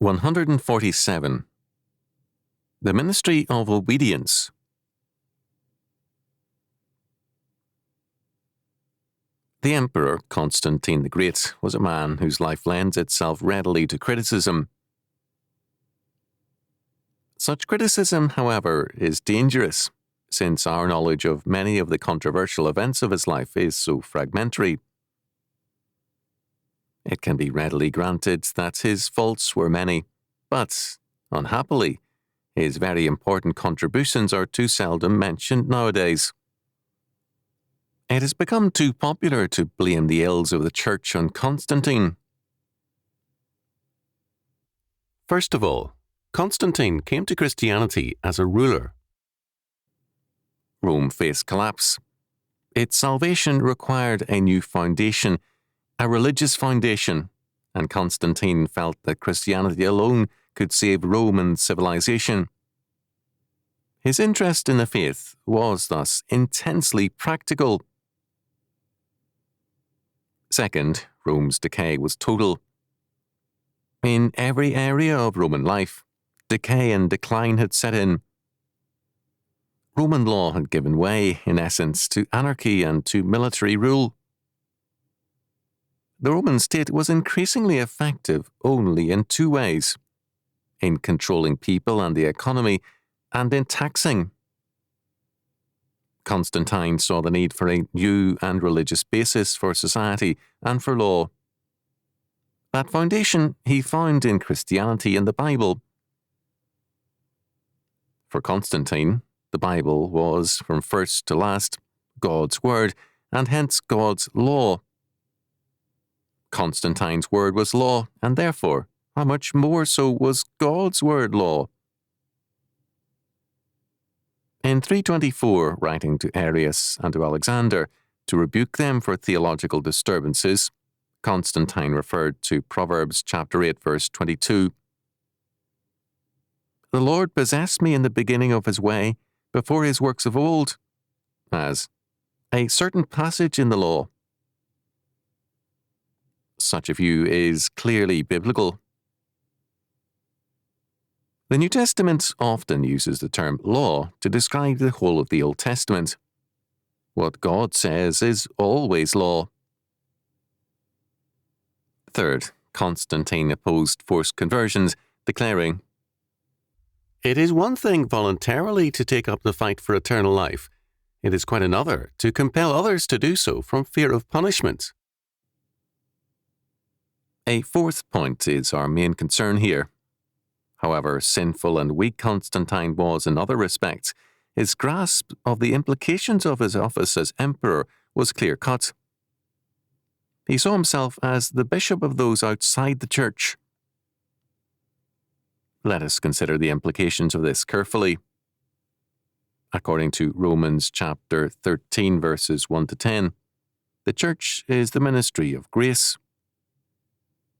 147. The Ministry of Obedience. The Emperor Constantine the Great was a man whose life lends itself readily to criticism. Such criticism, however, is dangerous, since our knowledge of many of the controversial events of his life is so fragmentary. It can be readily granted that his faults were many, but, unhappily, his very important contributions are too seldom mentioned nowadays. It has become too popular to blame the ills of the Church on Constantine. First of all, Constantine came to Christianity as a ruler. Rome faced collapse. Its salvation required a new foundation, a religious foundation, and Constantine felt that Christianity alone could save Roman civilization. His interest in the faith was thus intensely practical. Second, Rome's decay was total. In every area of Roman life, decay and decline had set in. Roman law had given way, in essence, to anarchy and to military rule. The Roman state was increasingly effective only in two ways: in controlling people and the economy, and in taxing. Constantine saw the need for a new and religious basis for society and for law. That foundation he found in Christianity and the Bible. For Constantine, the Bible was, from first to last, God's word, and hence God's law. Constantine's word was law, and therefore, how much more so was God's word law? In 324, writing to Arius and to Alexander to rebuke them for theological disturbances, Constantine referred to Proverbs chapter 8, verse 22. "The Lord possessed me in the beginning of his way, before his works of old," as a certain passage in the law. Such a view is clearly biblical. The New Testament often uses the term law to describe the whole of the Old Testament. What God says is always law. Third, Constantine opposed forced conversions, declaring, "It is one thing voluntarily to take up the fight for eternal life. It is quite another to compel others to do so from fear of punishment." A fourth point is our main concern here. However sinful and weak Constantine was in other respects, his grasp of the implications of his office as emperor was clear-cut. He saw himself as the bishop of those outside the church. Let us consider the implications of this carefully. According to Romans chapter 13, verses 1 to 10, the church is the ministry of grace,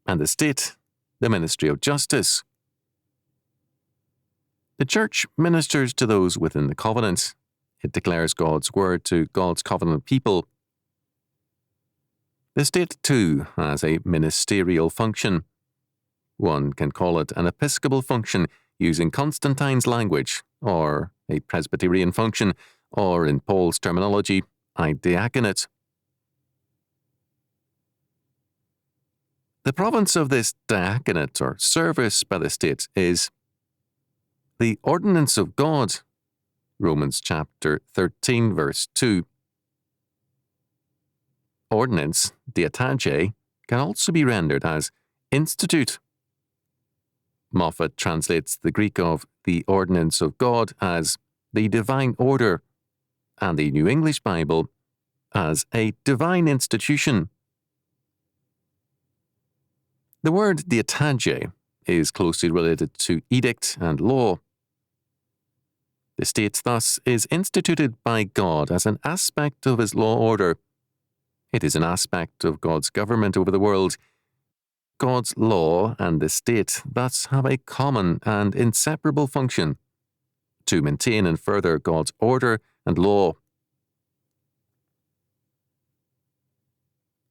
and the state, the ministry of justice. The church ministers to those within the covenant. It declares God's word to God's covenant people. The state, too, has a ministerial function. One can call it an episcopal function, using Constantine's language, or a Presbyterian function, or in Paul's terminology, a diaconate. The province of this diaconate, or service by the state, is the ordinance of God, Romans chapter 13, verse 2. Ordinance, diatage, can also be rendered as institute. Moffat translates the Greek of the ordinance of God as the divine order, and the New English Bible as a divine institution. The word diatage is closely related to edict and law. The state thus is instituted by God as an aspect of his law order. It is an aspect of God's government over the world. God's law and the state thus have a common and inseparable function: to maintain and further God's order and law.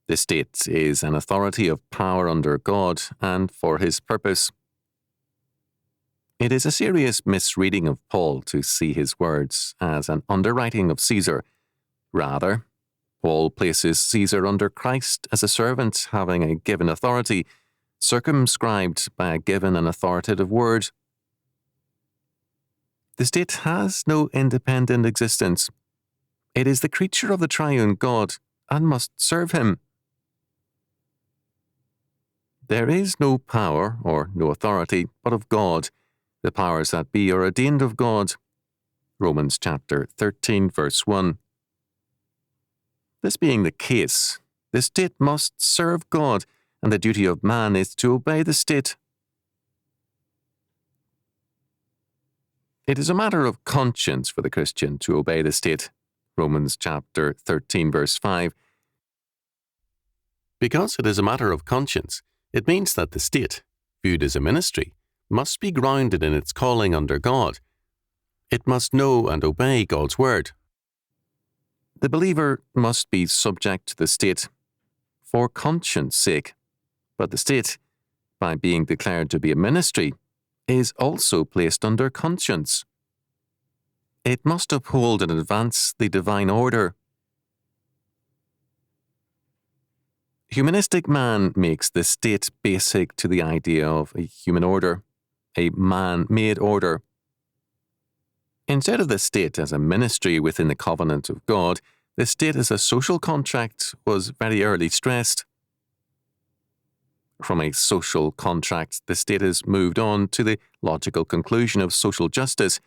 The state is an authority of power under God and for his purpose. It is a serious misreading of Paul to see his words as an underwriting of Caesar. Rather, Paul places Caesar under Christ as a servant having a given authority, circumscribed by a given and authoritative word. The state has no independent existence. It is the creature of the triune God and must serve him. There is no power or no authority but of God. The powers that be are ordained of God. Romans chapter 13, verse 1. This being the case, the state must serve God, and the duty of man is to obey the state. It is a matter of conscience for the Christian to obey the state. Romans chapter 13, verse 5. Because it is a matter of conscience, it means that the state, viewed as a ministry, must be grounded in its calling under God. It must know and obey God's word. The believer must be subject to the state for conscience sake, but the state, by being declared to be a ministry, is also placed under conscience. It must uphold and advance the divine order. Humanistic man makes the state basic to the idea of a human order, a man-made order. Instead of the state as a ministry within the covenant of God, the state as a social contract was very early stressed. From a social contract, the state has moved on to the logical conclusion of social justice,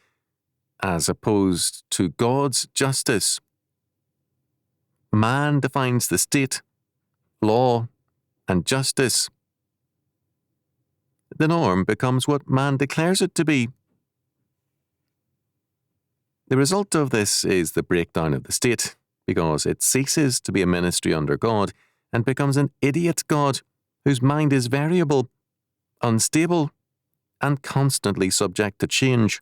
as opposed to God's justice. Man defines the state, law, and justice. The norm becomes what man declares it to be. The result of this is the breakdown of the state, because it ceases to be a ministry under God and becomes an idiot God whose mind is variable, unstable, and constantly subject to change.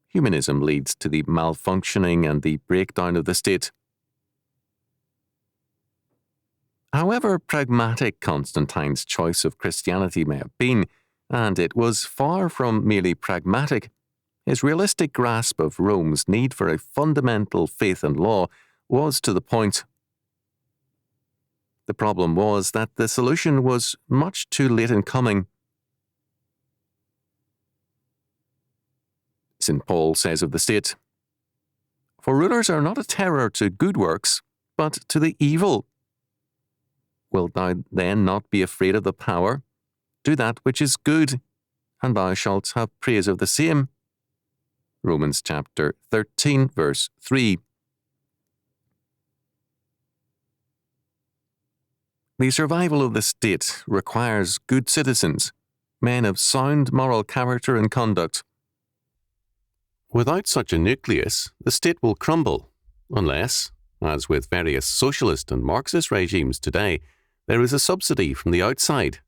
Humanism leads to the malfunctioning and the breakdown of the state. However pragmatic Constantine's choice of Christianity may have been, and it was far from merely pragmatic, his realistic grasp of Rome's need for a fundamental faith and law was to the point. The problem was that the solution was much too late in coming. St. Paul says of the state, "For rulers are not a terror to good works, but to the evil. Wilt thou then not be afraid of the power? Do that which is good, and thou shalt have praise of the same." Romans chapter 13, verse 3. The survival of the state requires good citizens, men of sound moral character and conduct. Without such a nucleus, the state will crumble, unless, as with various socialist and Marxist regimes today, there is a subsidy from the outside.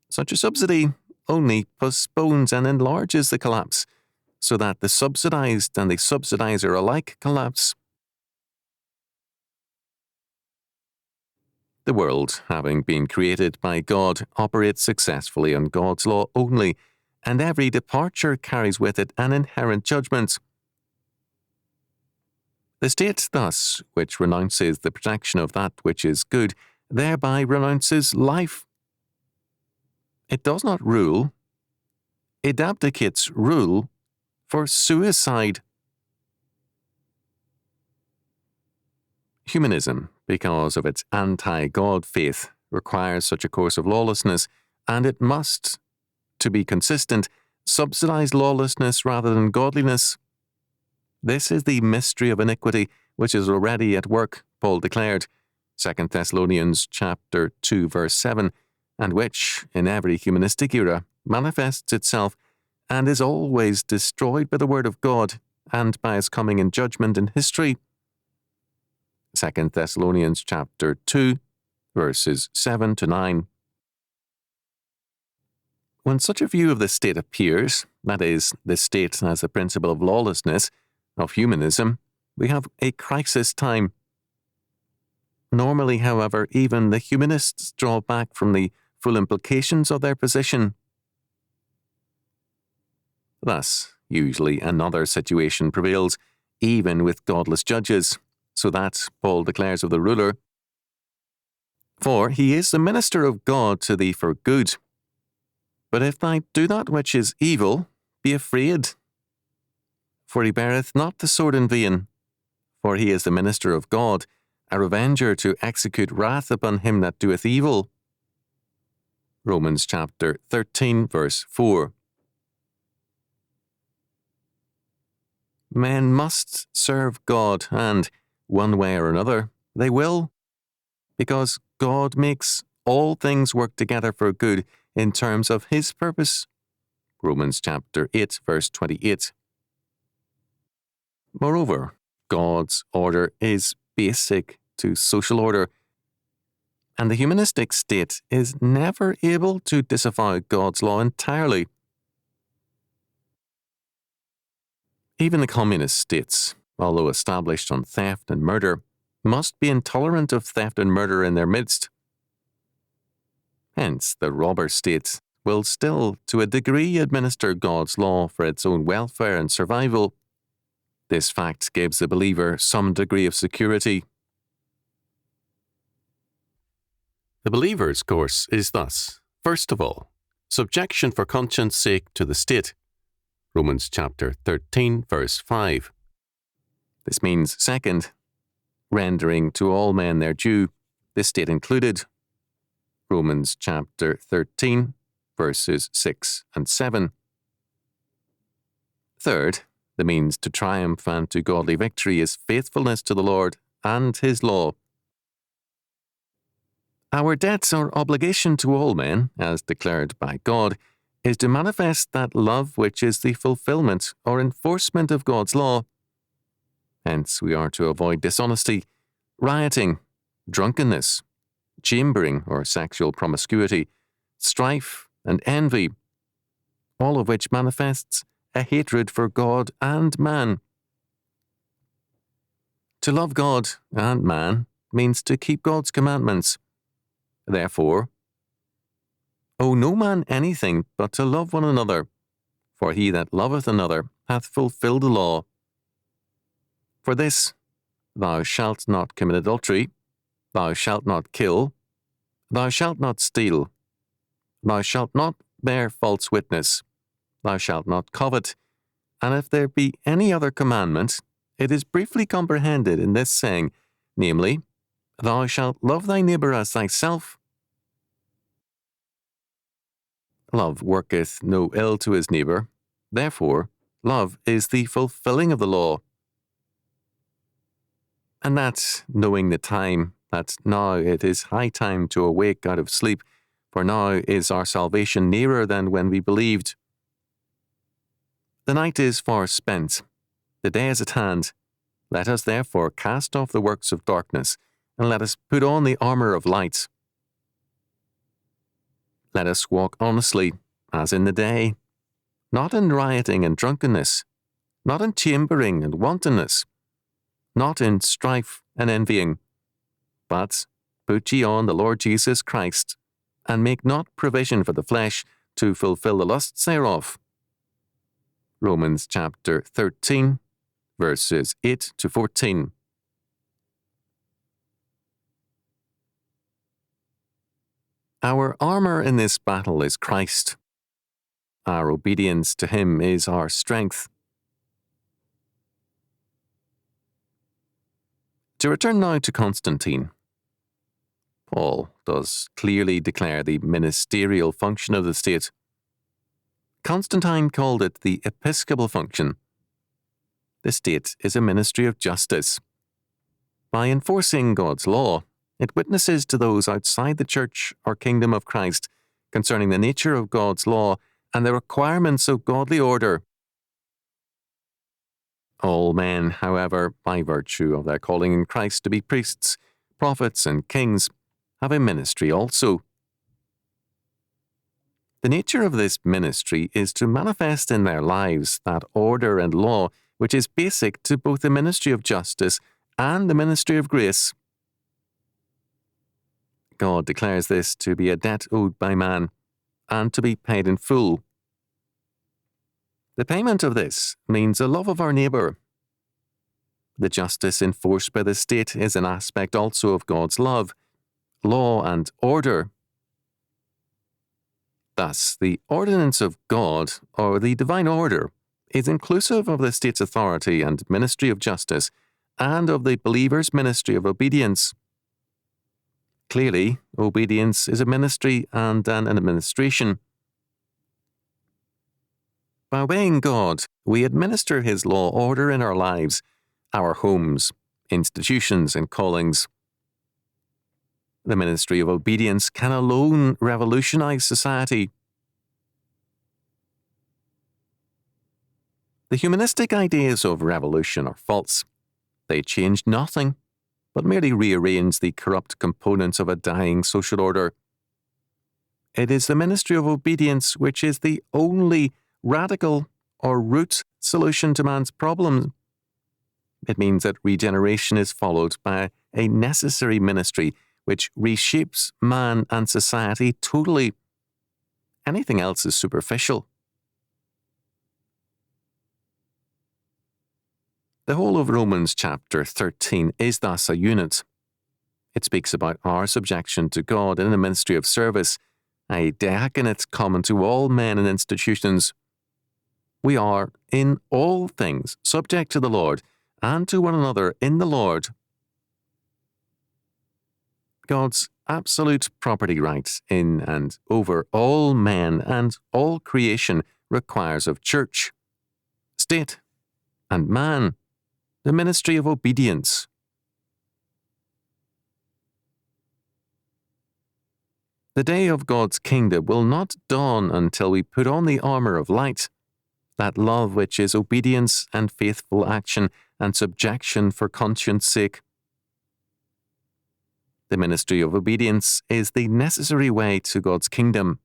Such a subsidy only postpones and enlarges the collapse, so that the subsidized and the subsidizer alike collapse. The world, having been created by God, operates successfully on God's law only, and every departure carries with it an inherent judgment. The state, thus, which renounces the protection of that which is good, thereby renounces life. It does not rule. It abdicates rule for suicide. Humanism, because of its anti-God faith, requires such a course of lawlessness, and it must, to be consistent, subsidize lawlessness rather than godliness. This is the mystery of iniquity which is already at work, Paul declared, 2 Thessalonians chapter 2, verse 7, and which, in every humanistic era, manifests itself and is always destroyed by the word of God and by his coming in judgment in history. 2 Thessalonians chapter 2, verses 7 to 9. When such a view of the state appears, that is, the state as the principle of lawlessness, of humanism, we have a crisis time. Normally, however, even the humanists draw back from the full implications of their position. Thus, usually another situation prevails, even with godless judges, so that, Paul declares of the ruler, "For he is the minister of God to thee for good. But if thou do that which is evil, be afraid. For he beareth not the sword in vain, for he is the minister of God, a revenger to execute wrath upon him that doeth evil." Romans chapter 13, verse 4. Men must serve God, and, one way or another, they will, because God makes all things work together for good in terms of his purpose. Romans chapter 8, verse 28. Moreover, God's order is basic to social order, and the humanistic state is never able to disavow God's law entirely. Even the communist states, although established on theft and murder, must be intolerant of theft and murder in their midst. Hence, the robber state will still, to a degree, administer God's law for its own welfare and survival. This fact gives the believer some degree of security. The believer's course is thus, first of all, subjection for conscience sake to the state. Romans chapter 13, verse 5. This means, second, rendering to all men their due, the state included. Romans chapter 13, verses 6 and 7. Third, the means to triumph and to godly victory is faithfulness to the Lord and his law. Our debt or obligation to all men, as declared by God, is to manifest that love which is the fulfillment or enforcement of God's law. Hence, we are to avoid dishonesty, rioting, drunkenness, chambering or sexual promiscuity, strife and envy, all of which manifests a hatred for God and man. To love God and man means to keep God's commandments. Therefore, owe no man anything but to love one another, for he that loveth another hath fulfilled the law. For this, thou shalt not commit adultery, thou shalt not kill, thou shalt not steal, thou shalt not bear false witness, thou shalt not covet, and if there be any other commandment, it is briefly comprehended in this saying, namely, thou shalt love thy neighbour as thyself. Love worketh no ill to his neighbour, therefore, love is the fulfilling of the law. And that, knowing the time, that now it is high time to awake out of sleep, for now is our salvation nearer than when we believed. The night is far spent, the day is at hand. Let us therefore cast off the works of darkness, and let us put on the armour of light. Let us walk honestly, as in the day, not in rioting and drunkenness, not in chambering and wantonness, not in strife and envying, but put ye on the Lord Jesus Christ, and make not provision for the flesh to fulfill the lusts thereof. Romans chapter 13, verses 8 to 14. Our armour in this battle is Christ. Our obedience to him is our strength. To return now to Constantine, Paul does clearly declare the ministerial function of the state. Constantine called it the episcopal function. The state is a ministry of justice. By enforcing God's law, it witnesses to those outside the church or kingdom of Christ concerning the nature of God's law and the requirements of godly order. All men, however, by virtue of their calling in Christ to be priests, prophets, and kings, have a ministry also. The nature of this ministry is to manifest in their lives that order and law which is basic to both the ministry of justice and the ministry of grace. God declares this to be a debt owed by man, and to be paid in full. The payment of this means a love of our neighbour. The justice enforced by the state is an aspect also of God's love, law and order. Thus, the ordinance of God, or the divine order, is inclusive of the state's authority and ministry of justice, and of the believer's ministry of obedience. Clearly, obedience is a ministry and an administration. By obeying God, we administer His law order in our lives, our homes, institutions, and callings. The ministry of obedience can alone revolutionize society. The humanistic ideas of revolution are false. They change nothing, but merely rearrange the corrupt components of a dying social order. It is the ministry of obedience which is the only radical or root solution to man's problems. It means that regeneration is followed by a necessary ministry which reshapes man and society totally. Anything else is superficial. The whole of Romans chapter 13 is thus a unit. It speaks about our subjection to God in the ministry of service, a diaconate common to all men and institutions. We are, in all things, subject to the Lord, and to one another in the Lord. God's absolute property rights in and over all men and all creation requires of church, state, and man the ministry of obedience. The day of God's kingdom will not dawn until we put on the armour of light, that love which is obedience and faithful action and subjection for conscience sake. The ministry of obedience is the necessary way to God's kingdom.